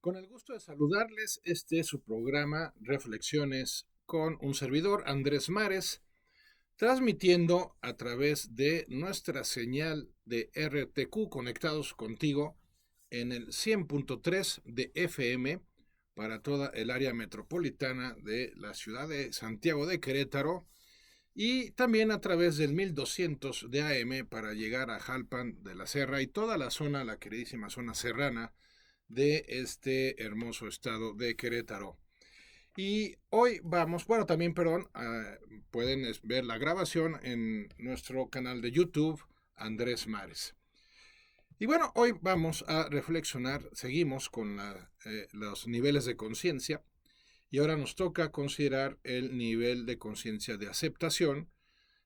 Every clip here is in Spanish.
Con el gusto de saludarles, este es su programa Reflexiones con un servidor, Andrés Mares, transmitiendo a través de nuestra señal de RTQ conectados contigo en el 100.3 de FM para toda el área metropolitana de la ciudad de Santiago de Querétaro y también a través del 1200 de AM para llegar a Jalpan de la Serra y toda la zona, la queridísima zona serrana de este hermoso estado de Querétaro. Y hoy vamos, bueno, también, perdón, pueden ver la grabación en nuestro canal de YouTube, Andrés Mares. Y bueno, hoy vamos a reflexionar, seguimos con los niveles de conciencia y ahora nos toca considerar el nivel de conciencia de aceptación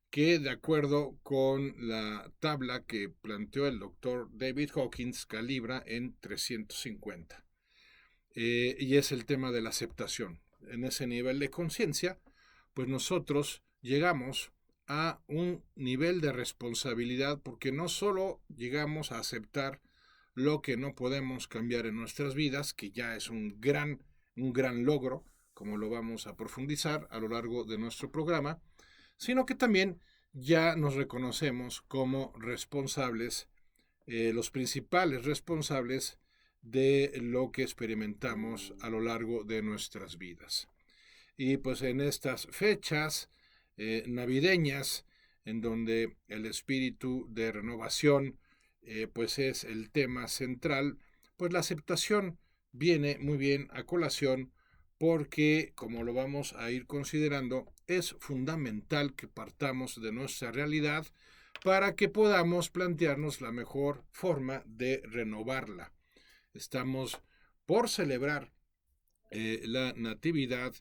que de acuerdo con la tabla que planteó el doctor David Hawkins calibra en 350. Y es el tema de la aceptación. En ese nivel de conciencia, pues nosotros llegamos a un nivel de responsabilidad porque no solo llegamos a aceptar lo que no podemos cambiar en nuestras vidas, que ya es un gran logro, como lo vamos a profundizar a lo largo de nuestro programa, sino que también ya nos reconocemos como responsables, los principales responsables de lo que experimentamos a lo largo de nuestras vidas. Y pues en estas fechas navideñas, en donde el espíritu de renovación pues es el tema central, pues la aceptación viene muy bien a colación porque, como lo vamos a ir considerando, es fundamental que partamos de nuestra realidad para que podamos plantearnos la mejor forma de renovarla. Estamos por celebrar la natividad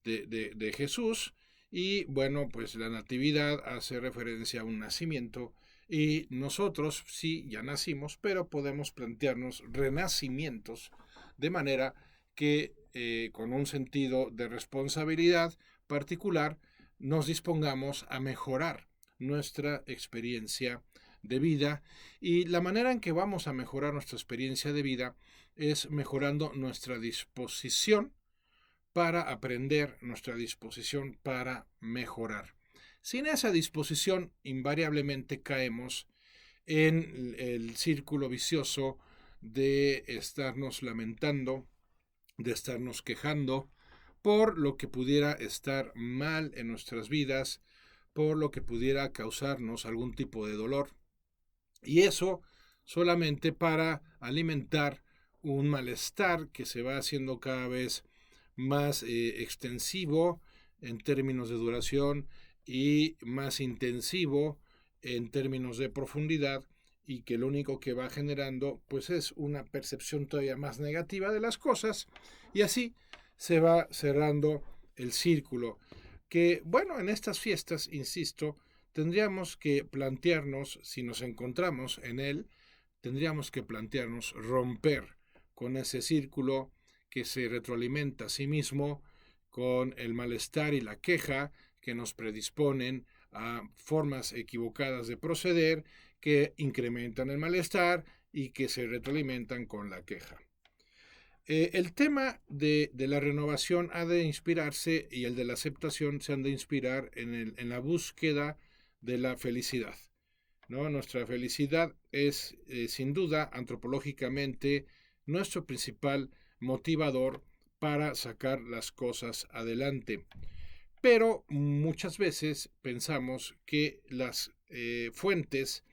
de Jesús y bueno, pues la natividad hace referencia a un nacimiento y nosotros sí ya nacimos, pero podemos plantearnos renacimientos de manera que con un sentido de responsabilidad particular nos dispongamos a mejorar nuestra experiencia de vida y la manera en que vamos a mejorar nuestra experiencia de vida es mejorando nuestra disposición para aprender, nuestra disposición para mejorar. Sin esa disposición, invariablemente caemos en el círculo vicioso de estarnos lamentando, de estarnos quejando por lo que pudiera estar mal en nuestras vidas, por lo que pudiera causarnos algún tipo de dolor. Y eso solamente para alimentar un malestar que se va haciendo cada vez más extensivo en términos de duración y más intensivo en términos de profundidad y que lo único que va generando pues es una percepción todavía más negativa de las cosas y así se va cerrando el círculo que bueno en estas fiestas insisto tendríamos que plantearnos si nos encontramos en él tendríamos que plantearnos romper con ese círculo que se retroalimenta a sí mismo con el malestar y la queja que nos predisponen a formas equivocadas de proceder que incrementan el malestar y que se retroalimentan con la queja. El tema de la renovación ha de inspirarse y el de la aceptación se han de inspirar en la búsqueda de la felicidad. ¿No? Nuestra felicidad es, sin duda, antropológicamente, nuestro principal motivador para sacar las cosas adelante. Pero muchas veces pensamos que las fuentes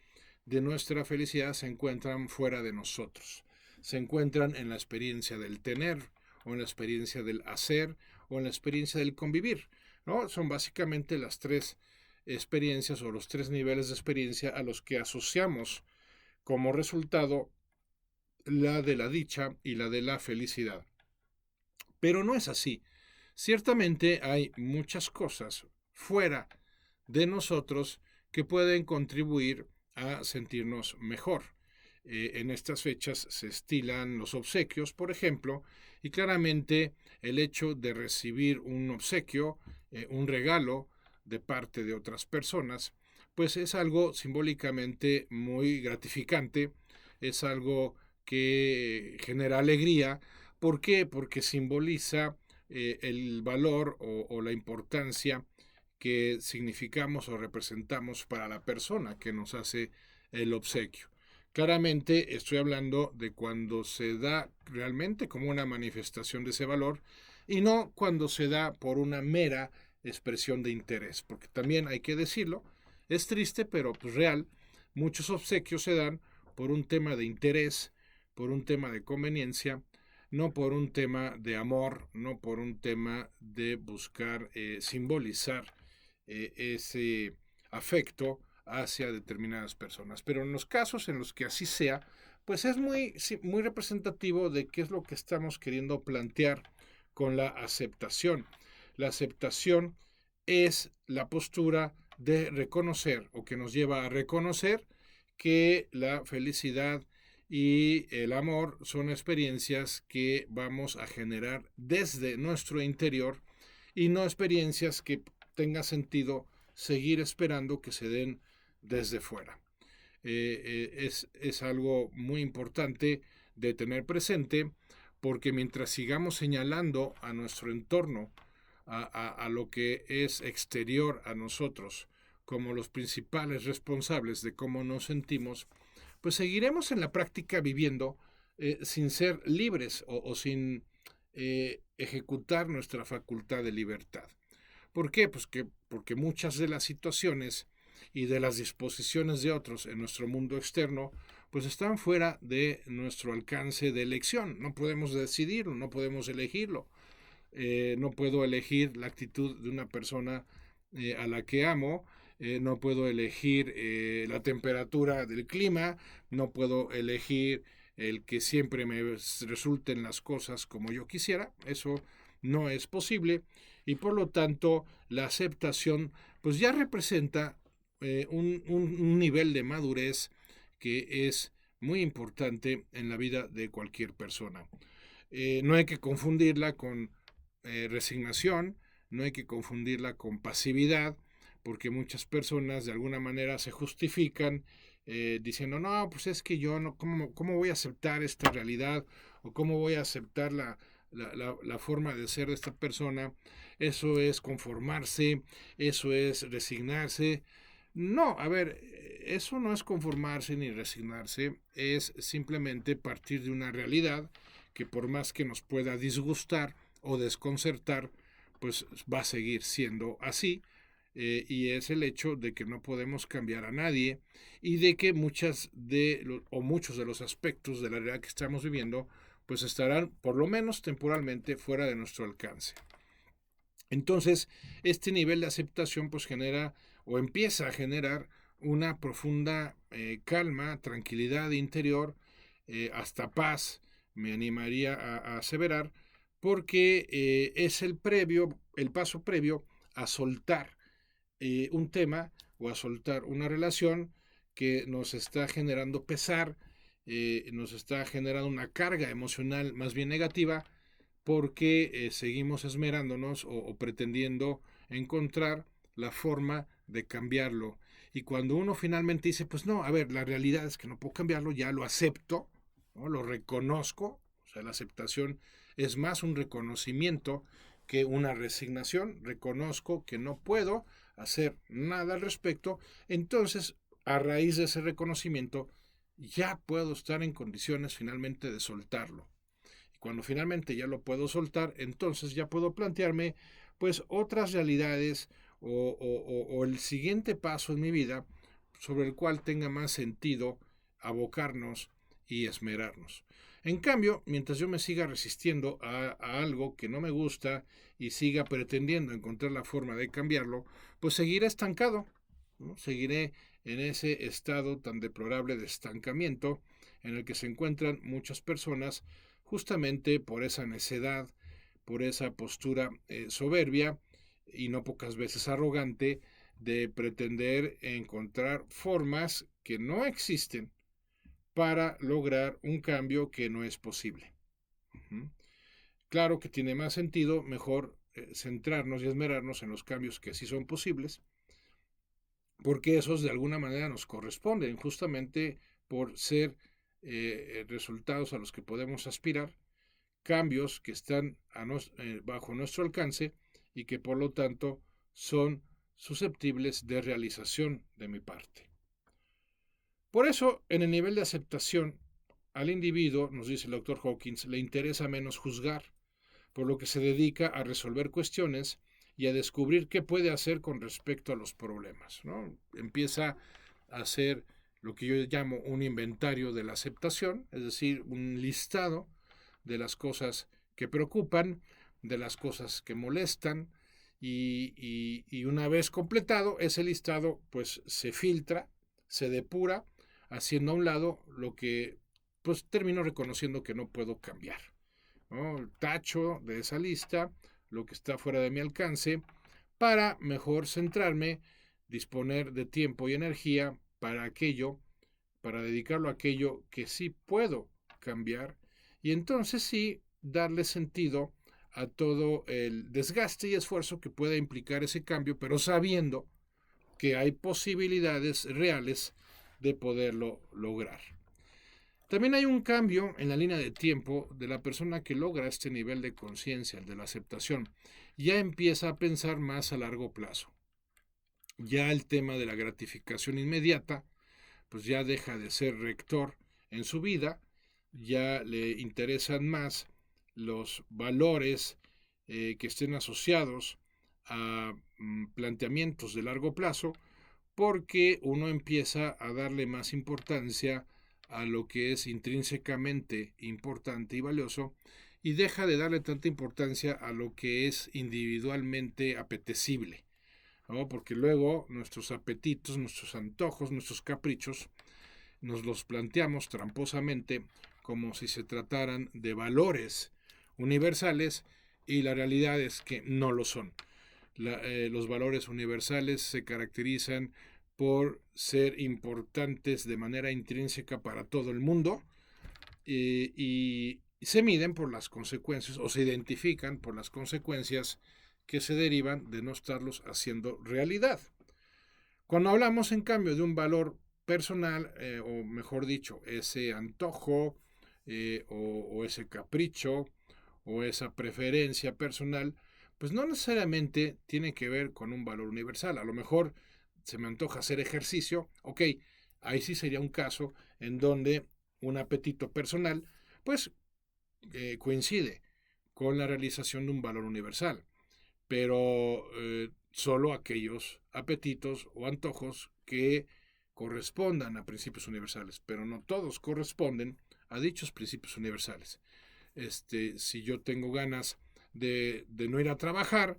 de nuestra felicidad se encuentran fuera de nosotros. Se encuentran en la experiencia del tener, o en la experiencia del hacer, o en la experiencia del convivir. ¿No? Son básicamente las tres experiencias o los tres niveles de experiencia a los que asociamos como resultado la de la dicha y la de la felicidad. Pero no es así. Ciertamente hay muchas cosas fuera de nosotros que pueden contribuir a sentirnos mejor. En estas fechas se estilan los obsequios, por ejemplo, y claramente el hecho de recibir un obsequio, un regalo de parte de otras personas, pues es algo simbólicamente muy gratificante, es algo que genera alegría, ¿Por qué? Porque simboliza el valor o la importancia que significamos o representamos para la persona que nos hace el obsequio. Claramente estoy hablando de cuando se da realmente como una manifestación de ese valor y no cuando se da por una mera expresión de interés, porque también hay que decirlo, es triste pero pues real, muchos obsequios se dan por un tema de interés, por un tema de conveniencia, no por un tema de amor, no por un tema de buscar simbolizar ese afecto hacia determinadas personas. Pero en los casos en los que así sea, pues es muy representativo de qué es lo que estamos queriendo plantear con la aceptación. La aceptación es la postura de reconocer o que nos lleva a reconocer que la felicidad y el amor son experiencias que vamos a generar desde nuestro interior y no experiencias que tenga sentido seguir esperando que se den desde fuera. Es algo muy importante de tener presente porque mientras sigamos señalando a nuestro entorno, a lo que es exterior a nosotros, como los principales responsables de cómo nos sentimos, pues seguiremos en la práctica viviendo sin ser libres o sin ejecutar nuestra facultad de libertad. ¿Por qué? Pues porque muchas de las situaciones y de las disposiciones de otros en nuestro mundo externo, pues están fuera de nuestro alcance de elección. No podemos decidirlo, no podemos elegirlo. No puedo elegir la actitud de una persona a la que amo, no puedo elegir la temperatura del clima, no puedo elegir el que siempre me resulten las cosas como yo quisiera, eso no es posible y por lo tanto la aceptación pues ya representa un nivel de madurez que es muy importante en la vida de cualquier persona. No hay que confundirla con resignación, no hay que confundirla con pasividad, porque muchas personas de alguna manera se justifican diciendo, no, pues es que yo no, ¿cómo voy a aceptar esta realidad? ¿O cómo voy a aceptar la forma de ser de esta persona? Eso es conformarse, eso es resignarse. No, a ver, eso no es conformarse ni resignarse, es simplemente partir de una realidad que por más que nos pueda disgustar o desconcertar, pues va a seguir siendo así. Y es el hecho de que no podemos cambiar a nadie y de que muchos de los aspectos de la realidad que estamos viviendo pues estarán por lo menos temporalmente fuera de nuestro alcance. Entonces, este nivel de aceptación pues genera o empieza a generar una profunda calma, tranquilidad interior, hasta paz, me animaría a aseverar, porque es el paso previo a soltar un tema o a soltar una relación que nos está generando pesar, nos está generando una carga emocional más bien negativa, porque seguimos esmerándonos o pretendiendo encontrar la forma de cambiarlo. Y cuando uno finalmente dice, pues no, a ver, la realidad es que no puedo cambiarlo, ya lo acepto, ¿no? Lo reconozco, o sea, la aceptación es más un reconocimiento que una resignación, reconozco que no puedo hacer nada al respecto, entonces a raíz de ese reconocimiento ya puedo estar en condiciones finalmente de soltarlo. Cuando finalmente ya lo puedo soltar, entonces ya puedo plantearme pues otras realidades o el siguiente paso en mi vida sobre el cual tenga más sentido abocarnos y esmerarnos. En cambio, mientras yo me siga resistiendo a algo que no me gusta y siga pretendiendo encontrar la forma de cambiarlo, pues seguiré estancado, ¿no? Seguiré en ese estado tan deplorable de estancamiento en el que se encuentran muchas personas justamente por esa necedad, por esa postura soberbia y no pocas veces arrogante de pretender encontrar formas que no existen para lograr un cambio que no es posible. Uh-huh. Claro que tiene más sentido, mejor centrarnos y esmerarnos en los cambios que sí son posibles, porque esos de alguna manera nos corresponden justamente por ser resultados a los que podemos aspirar, cambios que están bajo nuestro alcance y que por lo tanto son susceptibles de realización de mi parte. Por eso, en el nivel de aceptación, al individuo, nos dice el doctor Hawkins, le interesa menos juzgar, por lo que se dedica a resolver cuestiones y a descubrir qué puede hacer con respecto a los problemas, ¿no? Empieza a hacer lo que yo llamo un inventario de la aceptación, es decir, un listado de las cosas que preocupan, de las cosas que molestan, y una vez completado ese listado, pues se filtra, se depura, haciendo a un lado lo que pues termino reconociendo que no puedo cambiar, ¿no? Tacho de esa lista lo que está fuera de mi alcance para mejor centrarme, disponer de tiempo y energía para aquello, para dedicarlo a aquello que sí puedo cambiar y entonces sí darle sentido a todo el desgaste y esfuerzo que pueda implicar ese cambio, pero sabiendo que hay posibilidades reales de poderlo lograr. También hay un cambio en la línea de tiempo de la persona que logra este nivel de conciencia, el de la aceptación. Ya empieza a pensar más a largo plazo. Ya el tema de la gratificación inmediata, pues ya deja de ser rector en su vida, ya le interesan más los valores que estén asociados a planteamientos de largo plazo, porque uno empieza a darle más importancia a lo que es intrínsecamente importante y valioso y deja de darle tanta importancia a lo que es individualmente apetecible, ¿no? Porque luego nuestros apetitos, nuestros antojos, nuestros caprichos nos los planteamos tramposamente como si se trataran de valores universales y la realidad es que no lo son. Los valores universales se caracterizan por ser importantes de manera intrínseca para todo el mundo y se miden por las consecuencias o se identifican por las consecuencias que se derivan de no estarlos haciendo realidad. Cuando hablamos, en cambio, de un valor personal, o mejor dicho, ese antojo o ese capricho o esa preferencia personal, pues no necesariamente tiene que ver con un valor universal. A lo mejor se me antoja hacer ejercicio, ok, ahí sí sería un caso en donde un apetito personal, pues coincide con la realización de un valor universal, pero solo aquellos apetitos o antojos que correspondan a principios universales, pero no todos corresponden a dichos principios universales. Si yo tengo ganas de no ir a trabajar,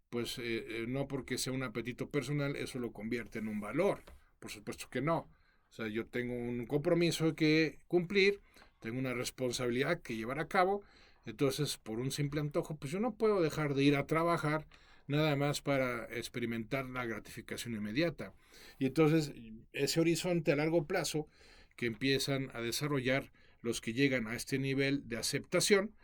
pues no porque sea un apetito personal, eso lo convierte en un valor. Por supuesto que no. O sea, yo tengo un compromiso que cumplir, tengo una responsabilidad que llevar a cabo, entonces por un simple antojo, pues yo no puedo dejar de ir a trabajar nada más para experimentar la gratificación inmediata. Y entonces ese horizonte a largo plazo que empiezan a desarrollar los que llegan a este nivel de aceptación,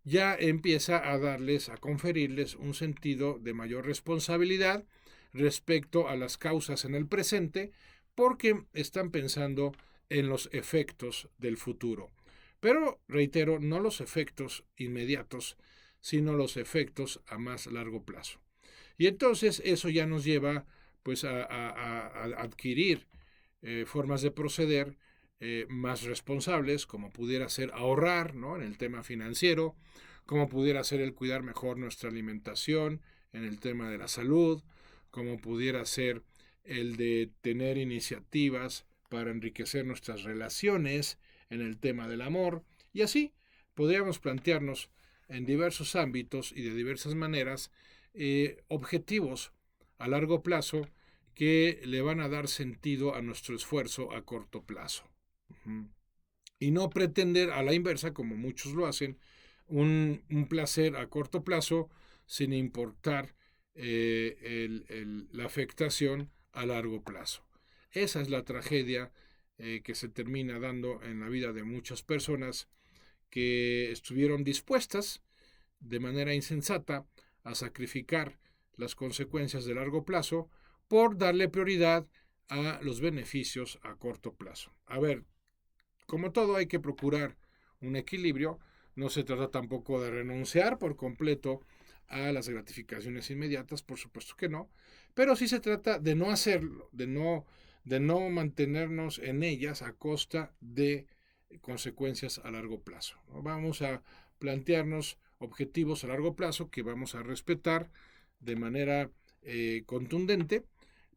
ya empieza a darles, a conferirles un sentido de mayor responsabilidad respecto a las causas en el presente, porque están pensando en los efectos del futuro. Pero, reitero, no los efectos inmediatos, sino los efectos a más largo plazo. Y entonces eso ya nos lleva pues a adquirir formas de proceder más responsables, como pudiera ser ahorrar, ¿no?, en el tema financiero, como pudiera ser el cuidar mejor nuestra alimentación en el tema de la salud, como pudiera ser el de tener iniciativas para enriquecer nuestras relaciones en el tema del amor, y así podríamos plantearnos en diversos ámbitos y de diversas maneras objetivos a largo plazo que le van a dar sentido a nuestro esfuerzo a corto plazo. Y no pretender a la inversa, como muchos lo hacen, un placer a corto plazo sin importar la afectación a largo plazo. Esa es la tragedia que se termina dando en la vida de muchas personas que estuvieron dispuestas de manera insensata a sacrificar las consecuencias de largo plazo por darle prioridad a los beneficios a corto plazo. A ver, como todo hay que procurar un equilibrio, No se trata tampoco de renunciar por completo a las gratificaciones inmediatas, por supuesto que no, pero sí se trata de no hacerlo, de no mantenernos en ellas a costa de consecuencias a largo plazo, ¿no? Vamos a plantearnos objetivos a largo plazo que vamos a respetar de manera contundente,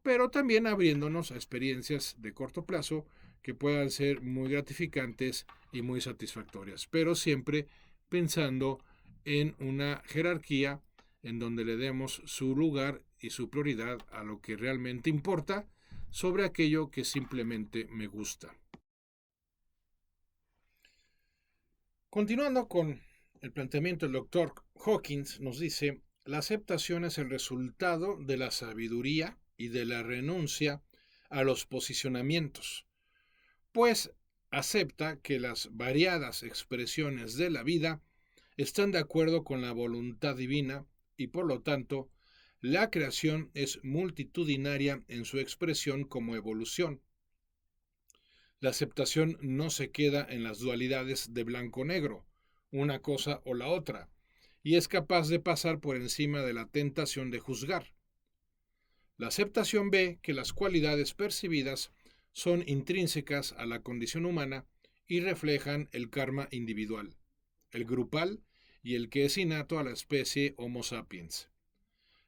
pero también abriéndonos a experiencias de corto plazo que puedan ser muy gratificantes y muy satisfactorias, pero siempre pensando en una jerarquía en donde le demos su lugar y su prioridad a lo que realmente importa sobre aquello que simplemente me gusta. Continuando con el planteamiento del doctor Hawkins, nos dice, la aceptación es el resultado de la sabiduría y de la renuncia a los posicionamientos, pues acepta que las variadas expresiones de la vida están de acuerdo con la voluntad divina y por lo tanto la creación es multitudinaria en su expresión como evolución. La aceptación no se queda en las dualidades de blanco-negro, una cosa o la otra, y es capaz de pasar por encima de la tentación de juzgar. La aceptación ve que las cualidades percibidas son intrínsecas a la condición humana y reflejan el karma individual, el grupal y el que es innato a la especie Homo sapiens.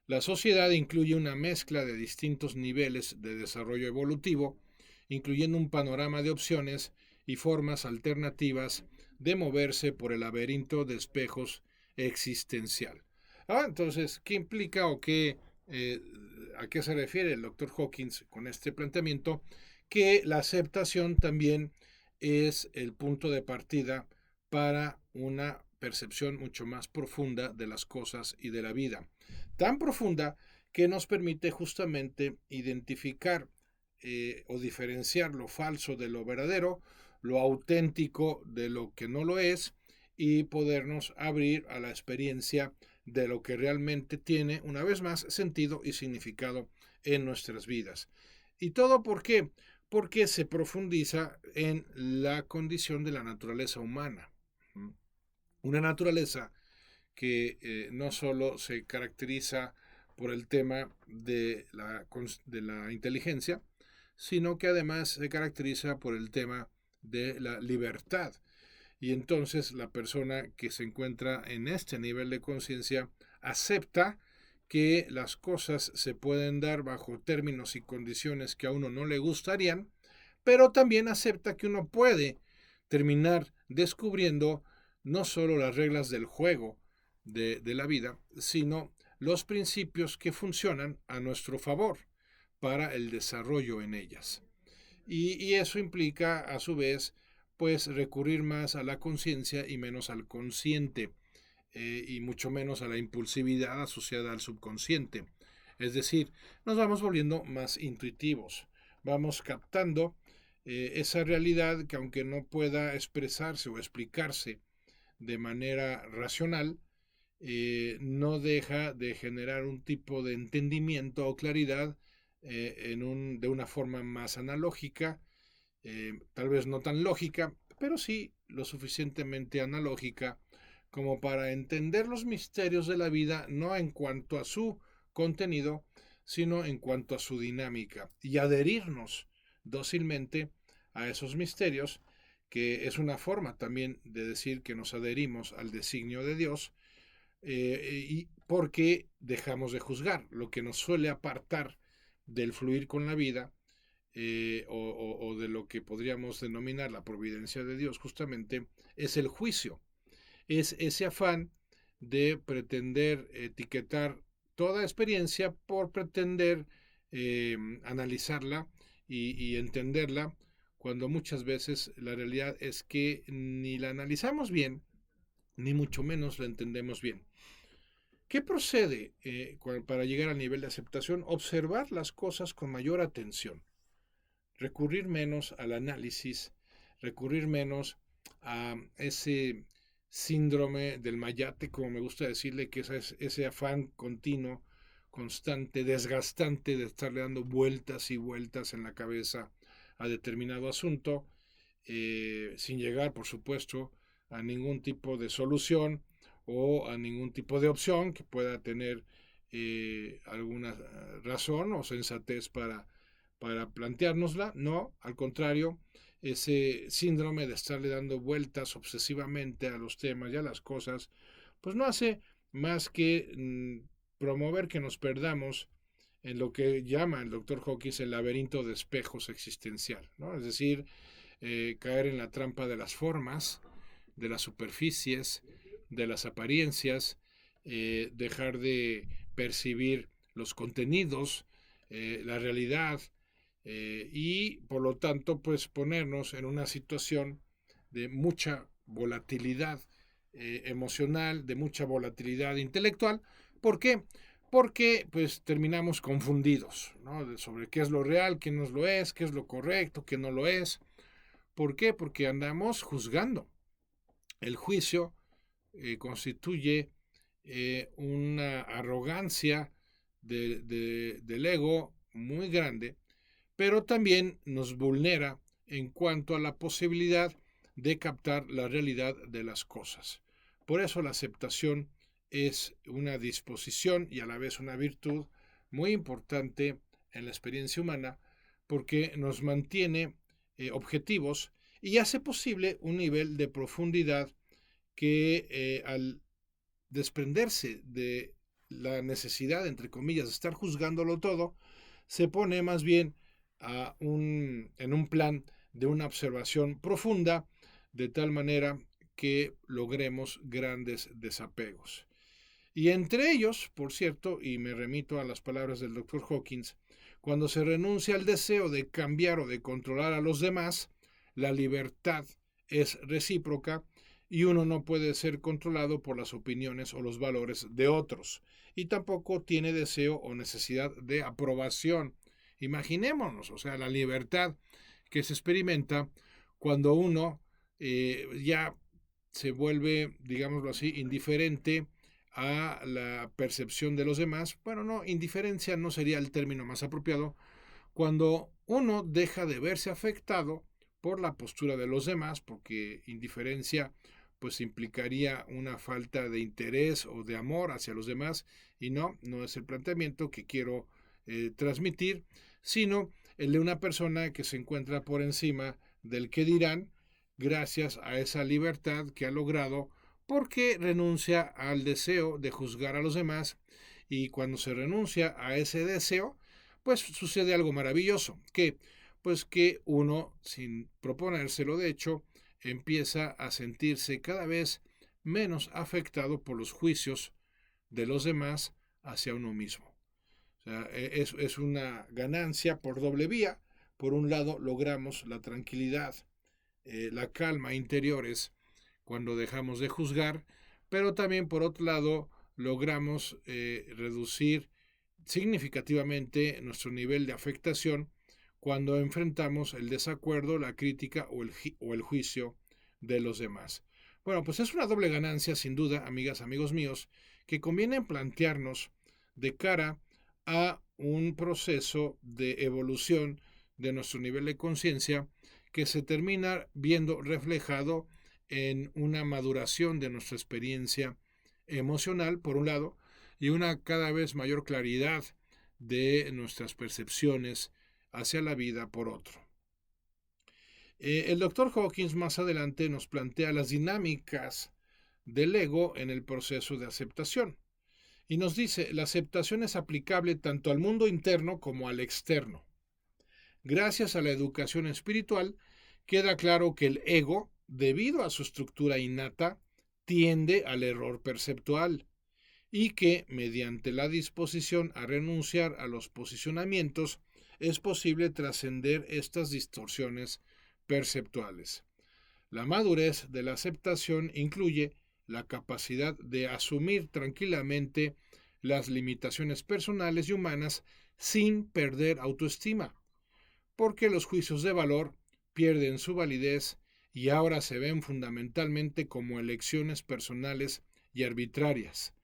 La sociedad incluye una mezcla de distintos niveles de desarrollo evolutivo, incluyendo un panorama de opciones y formas alternativas de moverse por el laberinto de espejos existencial. Entonces, ¿qué implica o a qué se refiere el doctor Hawkins con este planteamiento? Que la aceptación también es el punto de partida para una percepción mucho más profunda de las cosas y de la vida. Tan profunda que nos permite justamente identificar o diferenciar lo falso de lo verdadero, lo auténtico de lo que no lo es, y podernos abrir a la experiencia de lo que realmente tiene, una vez más, sentido y significado en nuestras vidas. ¿Y todo por qué? Porque se profundiza en la condición de la naturaleza humana. Una naturaleza que no solo se caracteriza por el tema de la inteligencia, sino que además se caracteriza por el tema de la libertad. Y entonces la persona que se encuentra en este nivel de conciencia acepta que las cosas se pueden dar bajo términos y condiciones que a uno no le gustarían, pero también acepta que uno puede terminar descubriendo no solo las reglas del juego de la vida, sino los principios que funcionan a nuestro favor para el desarrollo en ellas. Y eso implica, a su vez, pues recurrir más a la conciencia y menos al consciente, y mucho menos a la impulsividad asociada al subconsciente. Es decir, nos vamos volviendo más intuitivos, vamos captando esa realidad que aunque no pueda expresarse o explicarse de manera racional, no deja de generar un tipo de entendimiento o claridad de una forma más analógica, tal vez no tan lógica, pero sí lo suficientemente analógica como para entender los misterios de la vida, no en cuanto a su contenido, sino en cuanto a su dinámica, y adherirnos dócilmente a esos misterios, que es una forma también de decir que nos adherimos al designio de Dios, y porque dejamos de juzgar, lo que nos suele apartar del fluir con la vida, o de lo que podríamos denominar la providencia de Dios, justamente es el juicio, es ese afán de pretender etiquetar toda experiencia por pretender analizarla y entenderla, cuando muchas veces la realidad es que ni la analizamos bien, ni mucho menos la entendemos bien. ¿Qué procede para llegar al nivel de aceptación? Observar las cosas con mayor atención, recurrir menos al análisis, recurrir menos a ese síndrome del mayate, como me gusta decirle, que es ese afán continuo, constante, desgastante de estarle dando vueltas y vueltas en la cabeza a determinado asunto, sin llegar, por supuesto, a ningún tipo de solución o a ningún tipo de opción que pueda tener alguna razón o sensatez para planteárnosla. No, al contrario, ese síndrome de estarle dando vueltas obsesivamente a los temas y a las cosas, pues no hace más que promover que nos perdamos en lo que llama el doctor Hawkins el laberinto de espejos existencial, ¿no? Es decir, caer en la trampa de las formas, de las superficies, de las apariencias, dejar de percibir los contenidos, la realidad, y por lo tanto pues ponernos en una situación de mucha volatilidad emocional, de mucha volatilidad intelectual. ¿Por qué? Porque pues terminamos confundidos, ¿no? Sobre qué es lo real, qué no lo es, qué es lo correcto, qué no lo es. ¿Por qué? Porque andamos juzgando. El juicio constituye una arrogancia del ego muy grande, pero también nos vulnera en cuanto a la posibilidad de captar la realidad de las cosas. Por eso la aceptación es una disposición y a la vez una virtud muy importante en la experiencia humana, porque nos mantiene objetivos y hace posible un nivel de profundidad que al desprenderse de la necesidad, entre comillas, de estar juzgándolo todo, se pone más bien en un plan de una observación profunda, de tal manera que logremos grandes desapegos. Y entre ellos, por cierto, y me remito a las palabras del doctor Hawkins, cuando se renuncia al deseo de cambiar o de controlar a los demás, la libertad es recíproca y uno no puede ser controlado por las opiniones o los valores de otros, y tampoco tiene deseo o necesidad de aprobación. Imaginémonos, o sea, la libertad que se experimenta cuando uno ya se vuelve, digámoslo así, indiferente a la percepción de los demás. Bueno, no, indiferencia no sería el término más apropiado. Cuando uno deja de verse afectado por la postura de los demás, porque indiferencia pues implicaría una falta de interés o de amor hacia los demás, y no es el planteamiento que quiero transmitir, sino el de una persona que se encuentra por encima del que dirán, gracias a esa libertad que ha logrado porque renuncia al deseo de juzgar a los demás, y cuando se renuncia a ese deseo, pues sucede algo maravilloso, que uno, sin proponérselo de hecho, empieza a sentirse cada vez menos afectado por los juicios de los demás hacia uno mismo. O sea, es una ganancia por doble vía. Por un lado, logramos la tranquilidad, la calma interiores cuando dejamos de juzgar, pero también por otro lado, logramos reducir significativamente nuestro nivel de afectación cuando enfrentamos el desacuerdo, la crítica o el juicio de los demás. Bueno, pues es una doble ganancia, sin duda, amigas, amigos míos, que conviene plantearnos de cara a un proceso de evolución de nuestro nivel de conciencia que se termina viendo reflejado en una maduración de nuestra experiencia emocional, por un lado, y una cada vez mayor claridad de nuestras percepciones hacia la vida, por otro. El doctor Hawkins más adelante nos plantea las dinámicas del ego en el proceso de aceptación. Y nos dice, la aceptación es aplicable tanto al mundo interno como al externo. Gracias a la educación espiritual, queda claro que el ego, debido a su estructura innata, tiende al error perceptual y que, mediante la disposición a renunciar a los posicionamientos, es posible trascender estas distorsiones perceptuales. La madurez de la aceptación incluye la capacidad de asumir tranquilamente las limitaciones personales y humanas sin perder autoestima, porque los juicios de valor pierden su validez y ahora se ven fundamentalmente como elecciones personales y arbitrarias.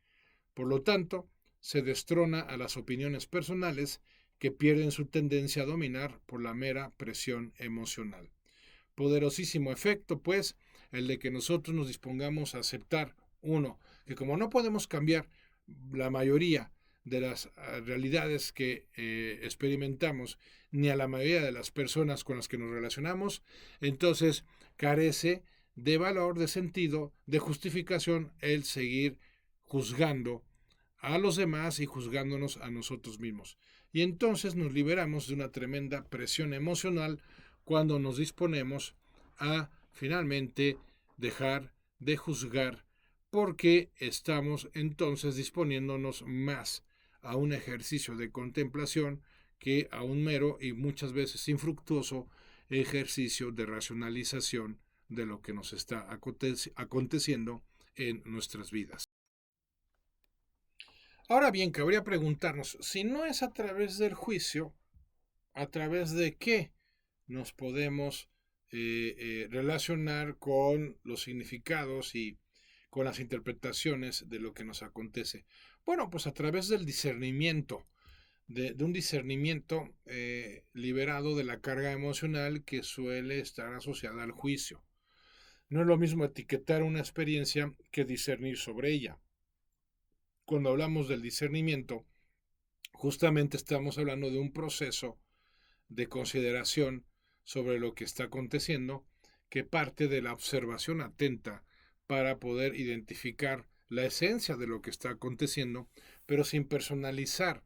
Por lo tanto, se destrona a las opiniones personales que pierden su tendencia a dominar por la mera presión emocional. poderosísimo efecto, pues, el de que nosotros nos dispongamos a aceptar, uno, que como no podemos cambiar la mayoría de las realidades que experimentamos, ni a la mayoría de las personas con las que nos relacionamos, entonces carece de valor, de sentido, de justificación el seguir juzgando a los demás y juzgándonos a nosotros mismos. Y entonces nos liberamos de una tremenda presión emocional cuando nos disponemos a finalmente dejar de juzgar, porque estamos entonces disponiéndonos más a un ejercicio de contemplación que a un mero y muchas veces infructuoso ejercicio de racionalización de lo que nos está aconteciendo en nuestras vidas. Ahora bien, cabría preguntarnos, si no es a través del juicio, ¿a través de qué nos podemos relacionar con los significados y con las interpretaciones de lo que nos acontece? Bueno, pues a través del discernimiento, de un discernimiento liberado de la carga emocional que suele estar asociada al juicio. No es lo mismo etiquetar una experiencia que discernir sobre ella. Cuando hablamos del discernimiento, justamente estamos hablando de un proceso de consideración sobre lo que está aconteciendo que parte de la observación atenta para poder identificar la esencia de lo que está aconteciendo, pero sin personalizar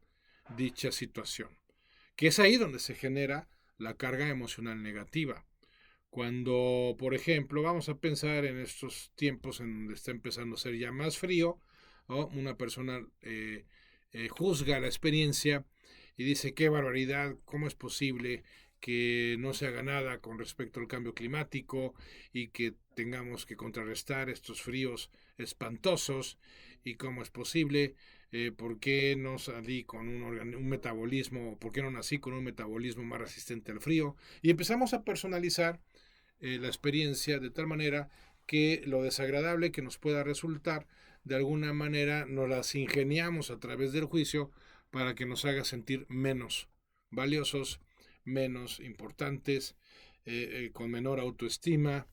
dicha situación, que es ahí donde se genera la carga emocional negativa. Cuando, por ejemplo, vamos a pensar en estos tiempos en donde está empezando a ser ya más frío, ¿no? Una persona juzga la experiencia y dice, qué barbaridad, ¿cómo es posible que no se haga nada con respecto al cambio climático y que tengamos que contrarrestar estos fríos espantosos? ¿Y cómo es posible? ¿Por qué no salí con un metabolismo, por qué no nací con un metabolismo más resistente al frío? Y empezamos a personalizar la experiencia de tal manera que lo desagradable que nos pueda resultar, de alguna manera nos las ingeniamos a través del juicio para que nos haga sentir menos valiosos, menos importantes, con menor autoestima.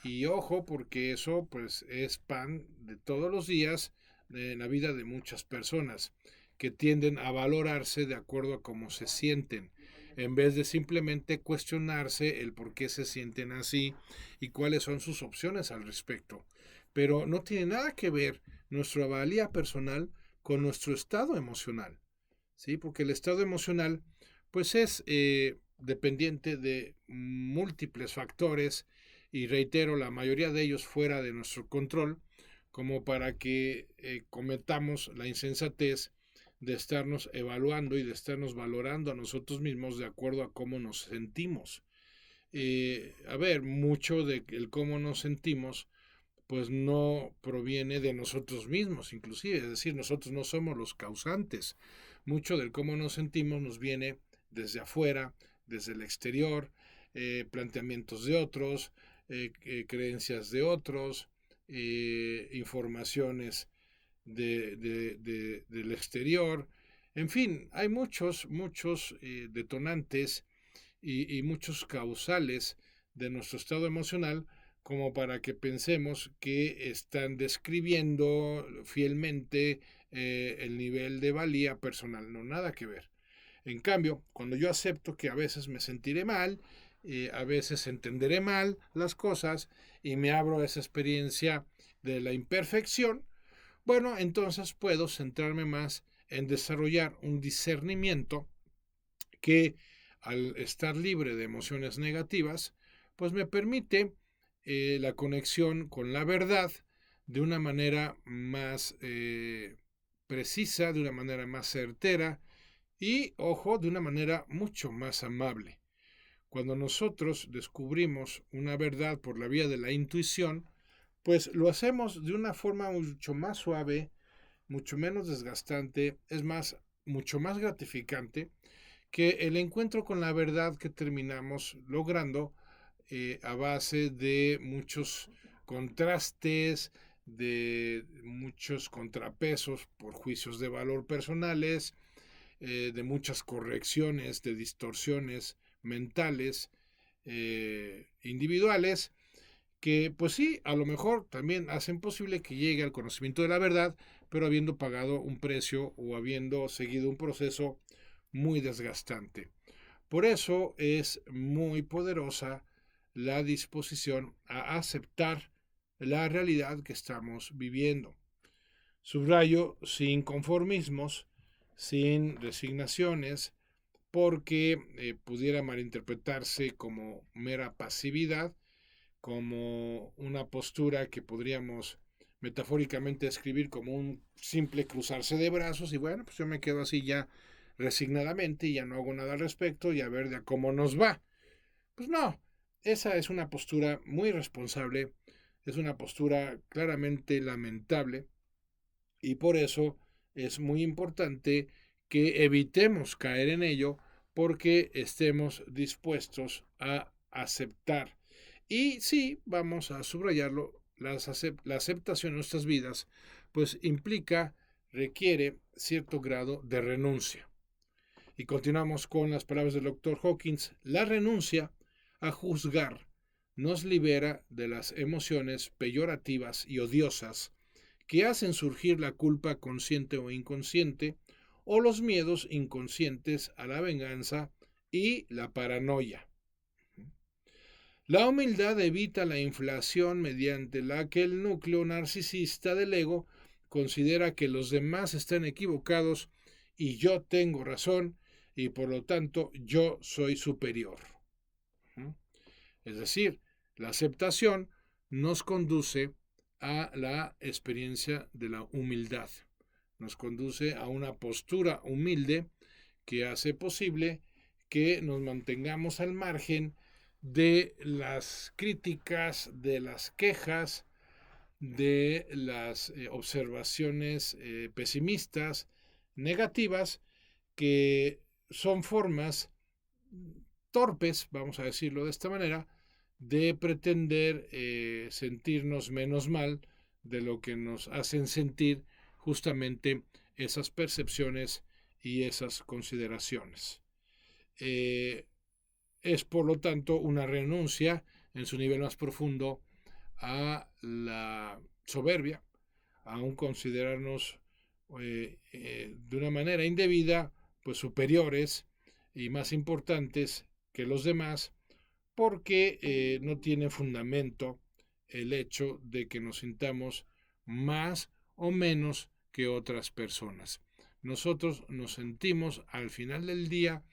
Y ojo, porque eso pues es pan de todos los días en la vida de muchas personas que tienden a valorarse de acuerdo a cómo se sienten, en vez de simplemente cuestionarse el por qué se sienten así y cuáles son sus opciones al respecto. Pero no tiene nada que ver nuestra valía personal con nuestro estado emocional, ¿sí? Porque el estado emocional pues es dependiente de múltiples factores y reitero, la mayoría de ellos fuera de nuestro control, como para que cometamos la insensatez de estarnos evaluando y de estarnos valorando a nosotros mismos de acuerdo a cómo nos sentimos. A ver, mucho de el cómo nos sentimos pues no proviene de nosotros mismos, inclusive, es decir, nosotros no somos los causantes. Mucho del cómo nos sentimos nos viene desde afuera, desde el exterior, planteamientos de otros, creencias de otros, informaciones del exterior. En fin, hay muchos detonantes y muchos causales de nuestro estado emocional como para que pensemos que están describiendo fielmente el nivel de valía personal. No, nada que ver. En cambio, cuando yo acepto que a veces me sentiré mal, a veces entenderé mal las cosas y me abro a esa experiencia de la imperfección, bueno, entonces puedo centrarme más en desarrollar un discernimiento que al estar libre de emociones negativas, pues me permite la conexión con la verdad de una manera más precisa, de una manera más certera y, ojo, de una manera mucho más amable. Cuando nosotros descubrimos una verdad por la vía de la intuición, pues lo hacemos de una forma mucho más suave, mucho menos desgastante, es más, mucho más gratificante que el encuentro con la verdad que terminamos logrando a base de muchos contrastes, de muchos contrapesos por juicios de valor personales, de muchas correcciones, de distorsiones mentales, individuales que pues sí, a lo mejor también hacen posible que llegue al conocimiento de la verdad, pero habiendo pagado un precio o habiendo seguido un proceso muy desgastante. Por eso es muy poderosa la disposición a aceptar la realidad que estamos viviendo. Subrayo, sin conformismos, sin resignaciones, porque pudiera malinterpretarse como mera pasividad, como una postura que podríamos metafóricamente describir como un simple cruzarse de brazos y bueno, pues yo me quedo así ya resignadamente y ya no hago nada al respecto y a ver de cómo nos va. Pues no, esa es una postura muy responsable, es una postura claramente lamentable y por eso es muy importante que evitemos caer en ello porque estemos dispuestos a aceptar. Y sí, vamos a subrayarlo, la aceptación en nuestras vidas pues implica, requiere cierto grado de renuncia. Y continuamos con las palabras del doctor Hawkins. La renuncia a juzgar nos libera de las emociones peyorativas y odiosas que hacen surgir la culpa consciente o inconsciente o los miedos inconscientes a la venganza y la paranoia. La humildad evita la inflación mediante la que el núcleo narcisista del ego considera que los demás están equivocados y yo tengo razón y por lo tanto yo soy superior. Es decir, la aceptación nos conduce a la experiencia de la humildad, nos conduce a una postura humilde que hace posible que nos mantengamos al margen de las críticas, de las quejas, de las observaciones pesimistas, negativas, que son formas torpes, vamos a decirlo de esta manera, de pretender sentirnos menos mal de lo que nos hacen sentir justamente esas percepciones y esas consideraciones. Es por lo tanto una renuncia en su nivel más profundo a la soberbia, a un considerarnos de una manera indebida, pues superiores y más importantes que los demás, porque no tiene fundamento el hecho de que nos sintamos más o menos que otras personas. Nosotros nos sentimos al final del día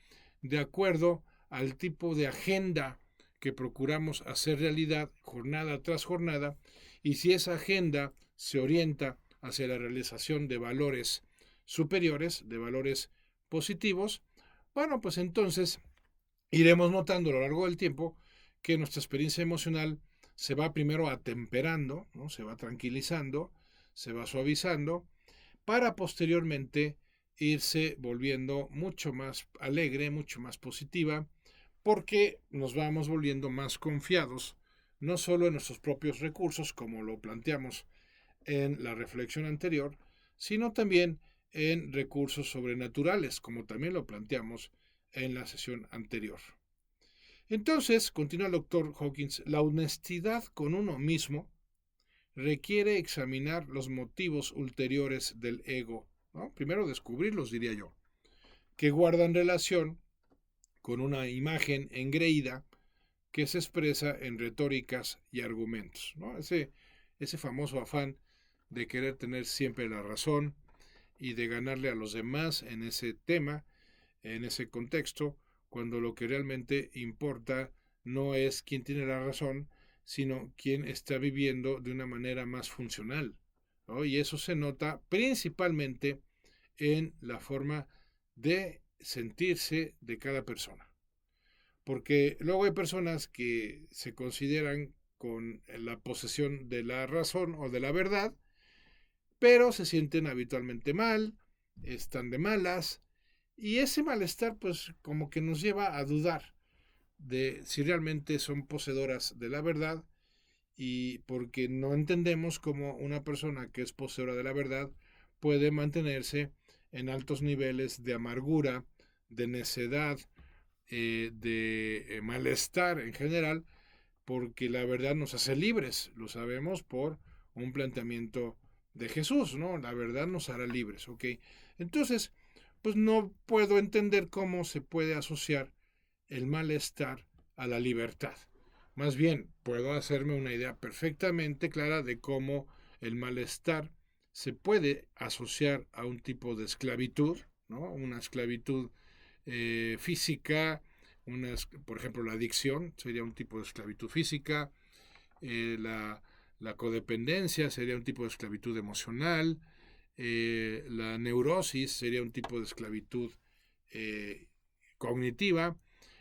de acuerdo al tipo de agenda que procuramos hacer realidad jornada tras jornada, y si esa agenda se orienta hacia la realización de valores superiores, de valores positivos, bueno, pues entonces iremos notando a lo largo del tiempo que nuestra experiencia emocional se va primero atemperando, ¿no? Se va tranquilizando, se va suavizando, para posteriormente irse volviendo mucho más alegre, mucho más positiva, porque nos vamos volviendo más confiados, no solo en nuestros propios recursos, como lo planteamos en la reflexión anterior, sino también en recursos sobrenaturales, como también lo planteamos en la sesión anterior. Entonces, continúa el doctor Hawkins, la honestidad con uno mismo requiere examinar los motivos ulteriores del ego, ¿no? Primero descubrirlos, diría yo, que guardan relación con una imagen engreída que se expresa en retóricas y argumentos, ¿no? Ese famoso afán de querer tener siempre la razón y de ganarle a los demás en ese tema, en ese contexto, cuando lo que realmente importa no es quién tiene la razón, sino quién está viviendo de una manera más funcional, ¿no? Y eso se nota principalmente en la forma de sentirse de cada persona. Porque luego hay personas que se consideran con la posesión de la razón o de la verdad, pero se sienten habitualmente mal, están de malas, y ese malestar pues como que nos lleva a dudar de si realmente son poseedoras de la verdad, y porque no entendemos cómo una persona que es poseedora de la verdad puede mantenerse en altos niveles de amargura, de necedad de malestar en general, porque la verdad nos hace libres, lo sabemos por un planteamiento de Jesús, ¿no? La verdad nos hará libres, ¿ok? Entonces, pues no puedo entender cómo se puede asociar el malestar a la libertad. Más bien, puedo hacerme una idea perfectamente clara de cómo el malestar se puede asociar a un tipo de esclavitud, ¿no? Una esclavitud física, por ejemplo, la adicción sería un tipo de esclavitud física, la codependencia sería un tipo de esclavitud emocional, la neurosis sería un tipo de esclavitud eh, cognitiva.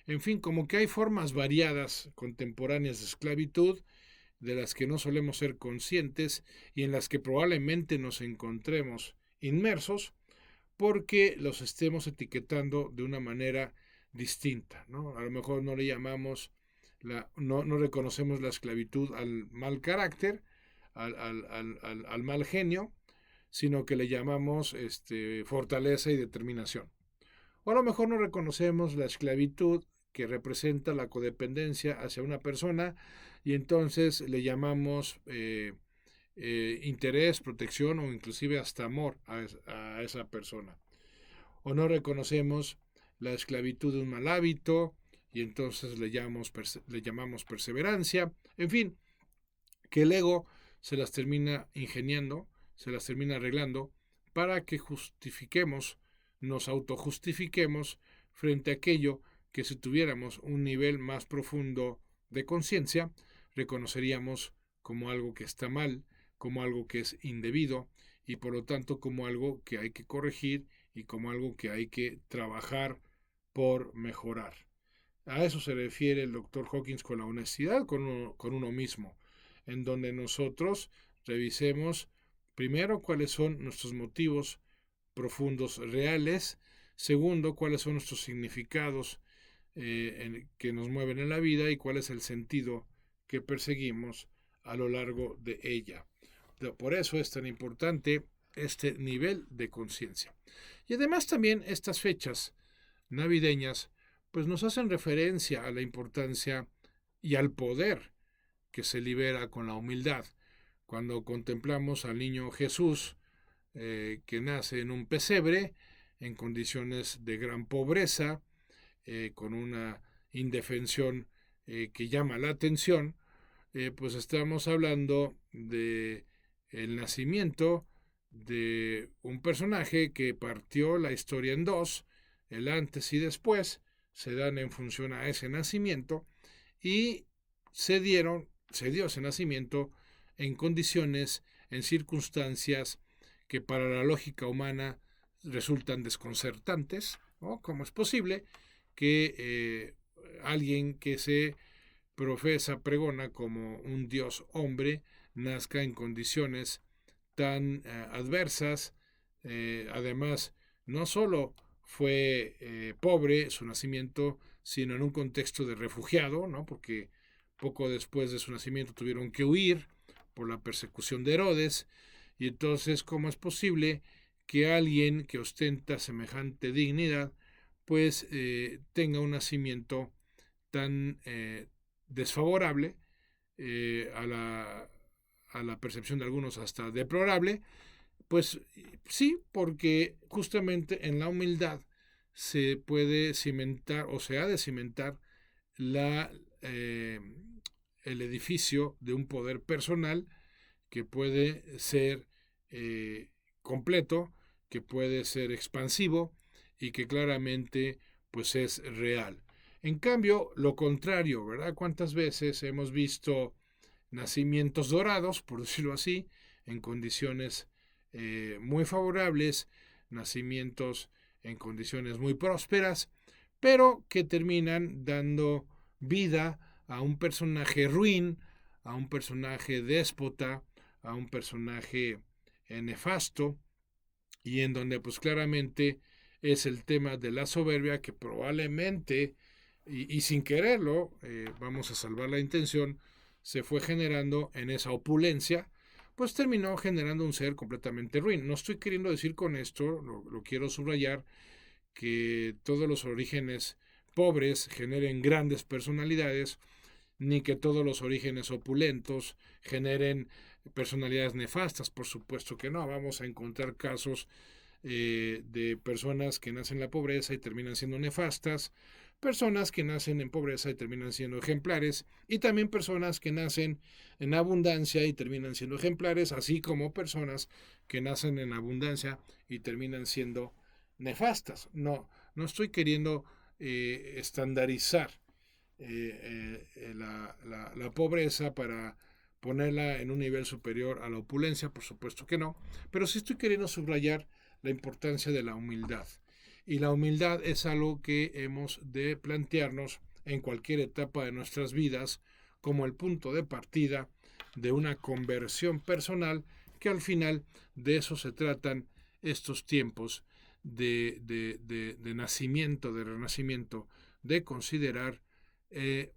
En fin, como que hay formas variadas contemporáneas de esclavitud de las que no solemos ser conscientes y en las que probablemente nos encontremos inmersos porque los estemos etiquetando de una manera distinta, ¿no? A lo mejor no le llamamos, no reconocemos la esclavitud al mal carácter, al mal genio, sino que le llamamos fortaleza y determinación. O a lo mejor no reconocemos la esclavitud que representa la codependencia hacia una persona y entonces le llamamos interés, protección o inclusive hasta amor a esa persona. O no reconocemos la esclavitud de un mal hábito y entonces le llamamos perseverancia. En fin, que el ego se las termina ingeniando, se las termina arreglando para que justifiquemos, nos autojustifiquemos frente a aquello que si tuviéramos un nivel más profundo de conciencia, reconoceríamos como algo que está mal, como algo que es indebido y por lo tanto como algo que hay que corregir y como algo que hay que trabajar por mejorar. A eso se refiere el doctor Hawkins con la honestidad con uno mismo, en donde nosotros revisemos primero cuáles son nuestros motivos profundos reales, segundo cuáles son nuestros significados que nos mueven en la vida y cuál es el sentido que perseguimos a lo largo de ella. Por eso es tan importante este nivel de conciencia. Y además también estas fechas navideñas pues nos hacen referencia a la importancia y al poder que se libera con la humildad. Cuando contemplamos al niño Jesús que nace en un pesebre, en condiciones de gran pobreza, con una indefensión que llama la atención, pues estamos hablando de el nacimiento de un personaje que partió la historia en dos, el antes y después, se dan en función a ese nacimiento y se dio ese nacimiento en condiciones, en circunstancias que para la lógica humana resultan desconcertantes, ¿no? ¿Cómo es posible que alguien que se pregona como un dios hombre, nazca en condiciones tan adversas? Además, no solo fue pobre su nacimiento, sino en un contexto de refugiado, ¿no? Porque poco después de su nacimiento tuvieron que huir por la persecución de Herodes, y entonces, ¿cómo es posible que alguien que ostenta semejante dignidad, pues tenga un nacimiento tan desfavorable a la percepción de algunos hasta deplorable? Pues sí, porque justamente en la humildad se puede cimentar o se ha de cimentar la, eh, el edificio de un poder personal que puede ser completo, que puede ser expansivo y que claramente pues es real. En cambio, lo contrario, ¿verdad? ¿Cuántas veces hemos visto nacimientos dorados, por decirlo así, en condiciones muy favorables, nacimientos en condiciones muy prósperas, pero que terminan dando vida a un personaje ruin, a un personaje déspota, a un personaje nefasto, y en donde pues claramente es el tema de la soberbia que probablemente, y sin quererlo, vamos a salvar la intención, se fue generando en esa opulencia, pues terminó generando un ser completamente ruin. No estoy queriendo decir con esto, lo quiero subrayar, que todos los orígenes pobres generen grandes personalidades, ni que todos los orígenes opulentos generen personalidades nefastas. Por supuesto que no. Vamos a encontrar casos de personas que nacen en la pobreza y terminan siendo nefastas, personas que nacen en pobreza y terminan siendo ejemplares, y también personas que nacen en abundancia y terminan siendo ejemplares, así como personas que nacen en abundancia y terminan siendo nefastas. No estoy queriendo estandarizar la pobreza para ponerla en un nivel superior a la opulencia, por supuesto que no, pero sí estoy queriendo subrayar la importancia de la humildad. Y la humildad es algo que hemos de plantearnos en cualquier etapa de nuestras vidas como el punto de partida de una conversión personal, que al final de eso se tratan estos tiempos de nacimiento, de renacimiento, de considerar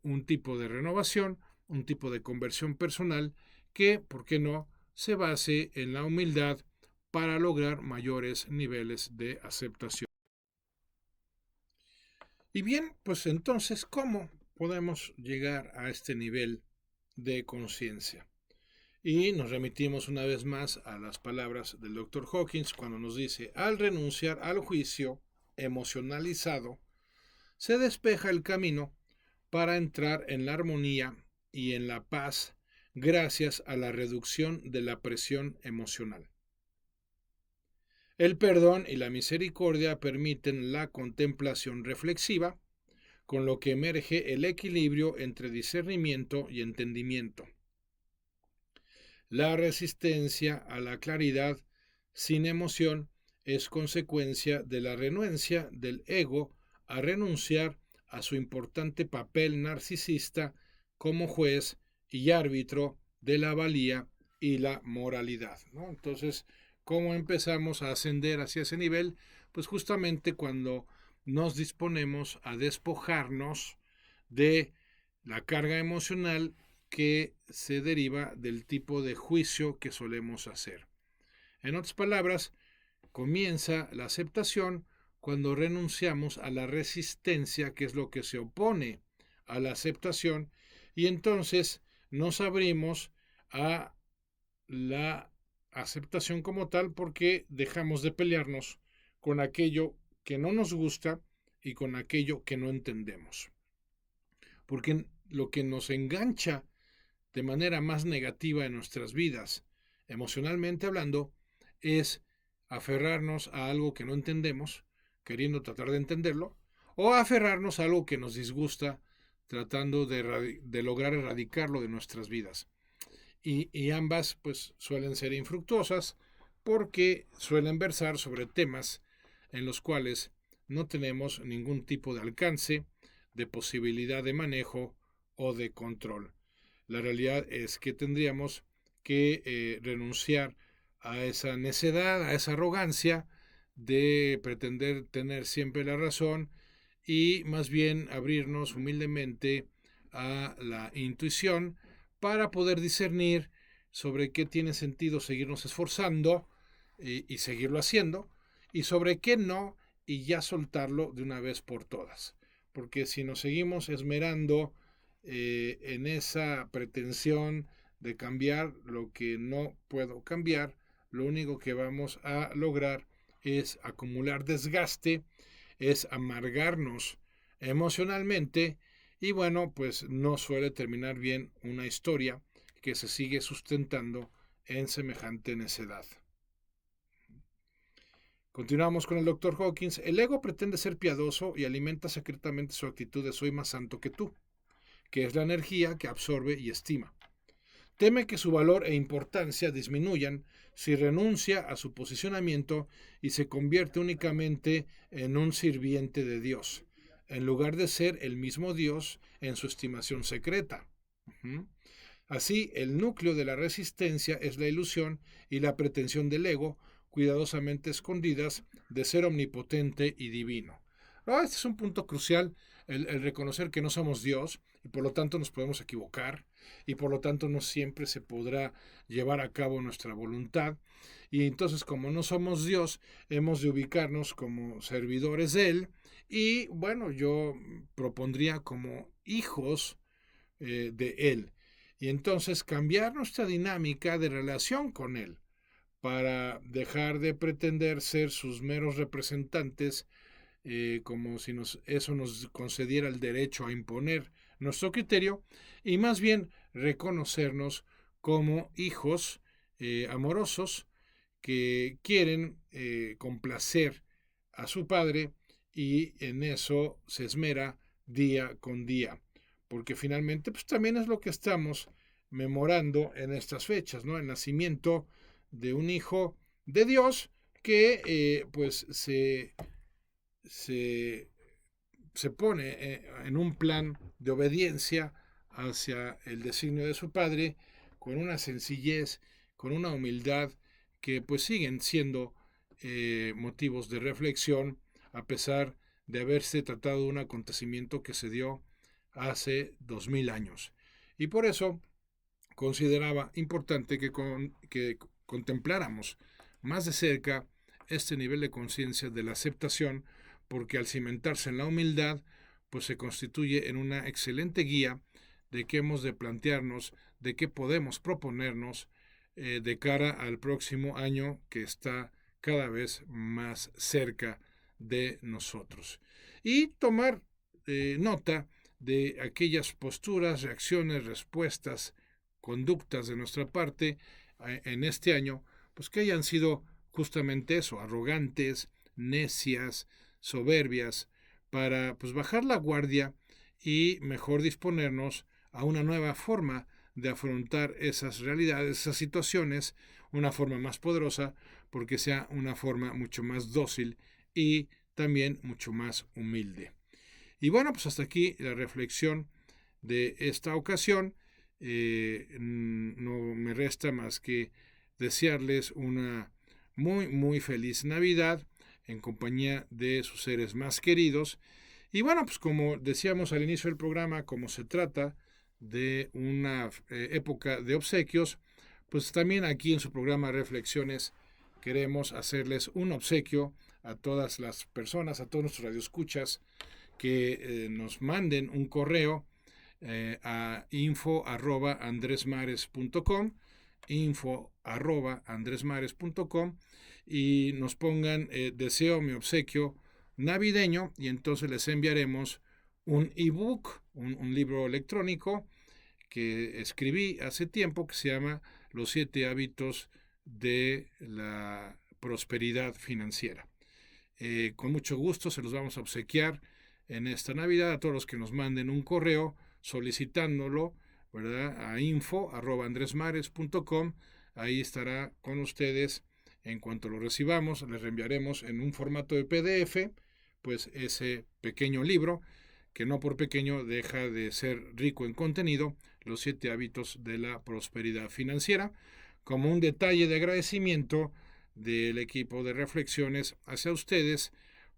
un tipo de renovación, un tipo de conversión personal que, ¿por qué no?, se base en la humildad para lograr mayores niveles de aceptación. Y bien, pues entonces, ¿cómo podemos llegar a este nivel de conciencia? Y nos remitimos una vez más a las palabras del Dr. Hawkins cuando nos dice: al renunciar al juicio emocionalizado, se despeja el camino para entrar en la armonía y en la paz gracias a la reducción de la presión emocional. El perdón y la misericordia permiten la contemplación reflexiva, con lo que emerge el equilibrio entre discernimiento y entendimiento. La resistencia a la claridad sin emoción es consecuencia de la renuencia del ego a renunciar a su importante papel narcisista como juez y árbitro de la valía y la moralidad, ¿no? Entonces, ¿cómo empezamos a ascender hacia ese nivel? Pues justamente cuando nos disponemos a despojarnos de la carga emocional que se deriva del tipo de juicio que solemos hacer. En otras palabras, comienza la aceptación cuando renunciamos a la resistencia, que es lo que se opone a la aceptación, y entonces nos abrimos a la aceptación como tal, porque dejamos de pelearnos con aquello que no nos gusta y con aquello que no entendemos. Porque lo que nos engancha de manera más negativa en nuestras vidas, emocionalmente hablando, es aferrarnos a algo que no entendemos, queriendo tratar de entenderlo, o aferrarnos a algo que nos disgusta, tratando de lograr erradicarlo de nuestras vidas. Y ambas pues suelen ser infructuosas porque suelen versar sobre temas en los cuales no tenemos ningún tipo de alcance, de posibilidad de manejo o de control. La realidad es que tendríamos que renunciar a esa necedad, a esa arrogancia de pretender tener siempre la razón, y más bien abrirnos humildemente a la intuición para poder discernir sobre qué tiene sentido seguirnos esforzando y seguirlo haciendo, y sobre qué no, y ya soltarlo de una vez por todas. Porque si nos seguimos esmerando en esa pretensión de cambiar lo que no puedo cambiar, lo único que vamos a lograr es acumular desgaste, es amargarnos emocionalmente, y bueno, pues no suele terminar bien una historia que se sigue sustentando en semejante necedad. Continuamos con el Dr. Hawkins. El ego pretende ser piadoso y alimenta secretamente su actitud de soy más santo que tú, que es la energía que absorbe y estima. Teme que su valor e importancia disminuyan si renuncia a su posicionamiento y se convierte únicamente en un sirviente de Dios, en lugar de ser el mismo Dios en su estimación secreta. Así, el núcleo de la resistencia es la ilusión y la pretensión del ego, cuidadosamente escondidas, de ser omnipotente y divino. Este es un punto crucial, el reconocer que no somos Dios y por lo tanto nos podemos equivocar, y por lo tanto no siempre se podrá llevar a cabo nuestra voluntad. Y entonces, como no somos Dios, hemos de ubicarnos como servidores de Él, y bueno, yo propondría como hijos de Él. Y entonces cambiar nuestra dinámica de relación con Él para dejar de pretender ser sus meros representantes, como si eso nos concediera el derecho a imponer nuestro criterio, y más bien reconocernos como hijos amorosos que quieren complacer a su padre, y en eso se esmera día con día, porque finalmente pues también es lo que estamos memorando en estas fechas, ¿no? El nacimiento de un hijo de Dios que pues se, se pone en un plan de obediencia hacia el designio de su padre, con una sencillez, con una humildad, que pues siguen siendo motivos de reflexión, a pesar de haberse tratado de un acontecimiento que se dio hace 2000 años. Y por eso consideraba importante que contempláramos más de cerca este nivel de conciencia de la aceptación, porque al cimentarse en la humildad, pues se constituye en una excelente guía de qué hemos de plantearnos, de qué podemos proponernos de cara al próximo año, que está cada vez más cerca de nosotros. Y tomar nota de aquellas posturas, reacciones, respuestas, conductas de nuestra parte en este año, pues que hayan sido justamente eso, arrogantes, necias, soberbias, para pues bajar la guardia y mejor disponernos a una nueva forma de afrontar esas realidades, esas situaciones, una forma más poderosa, porque sea una forma mucho más dócil y también mucho más humilde. Y bueno, pues hasta aquí la reflexión de esta ocasión. No me resta más que desearles una muy feliz Navidad en compañía de sus seres más queridos. Y bueno, pues como decíamos al inicio del programa, como se trata de una época de obsequios, pues también aquí en su programa Reflexiones queremos hacerles un obsequio a todas las personas, a todos nuestros radioescuchas, que nos manden un correo a info@andresmares.com, info@andresmares.com, y nos pongan deseo mi obsequio navideño, y entonces les enviaremos un ebook, un libro electrónico que escribí hace tiempo, que se llama Los 7 hábitos de la prosperidad financiera. Con mucho gusto se los vamos a obsequiar en esta Navidad a todos los que nos manden un correo solicitándolo, ¿verdad? A info@andresmares.com. Ahí estará con ustedes. En cuanto lo recibamos, les reenviaremos en un formato de PDF, pues ese pequeño libro, que no por pequeño deja de ser rico en contenido, Los 7 hábitos de la prosperidad financiera, como un detalle de agradecimiento del equipo de Reflexiones hacia ustedes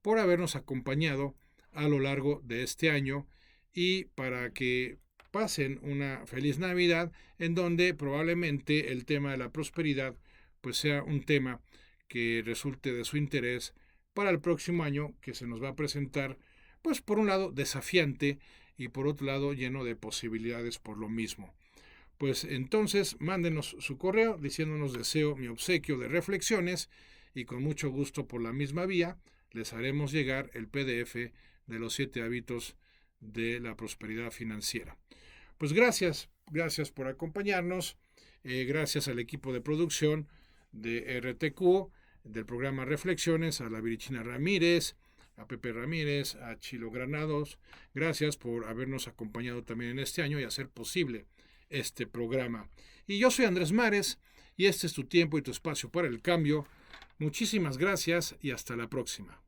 por habernos acompañado a lo largo de este año, y para que pasen una feliz Navidad, en donde probablemente el tema de la prosperidad pues sea un tema que resulte de su interés para el próximo año, que se nos va a presentar, pues por un lado desafiante y por otro lado lleno de posibilidades por lo mismo. Pues entonces mándenos su correo diciéndonos deseo mi obsequio de reflexiones, y con mucho gusto por la misma vía les haremos llegar el PDF de los 7 hábitos de la prosperidad financiera. Pues gracias por acompañarnos, gracias al equipo de producción de RTQ, del programa Reflexiones, a la Virichina Ramírez, a Pepe Ramírez, a Chilo Granados. Gracias por habernos acompañado también en este año y hacer posible este programa. Y yo soy Andrés Mares, y este es tu tiempo y tu espacio para el cambio. Muchísimas gracias y hasta la próxima.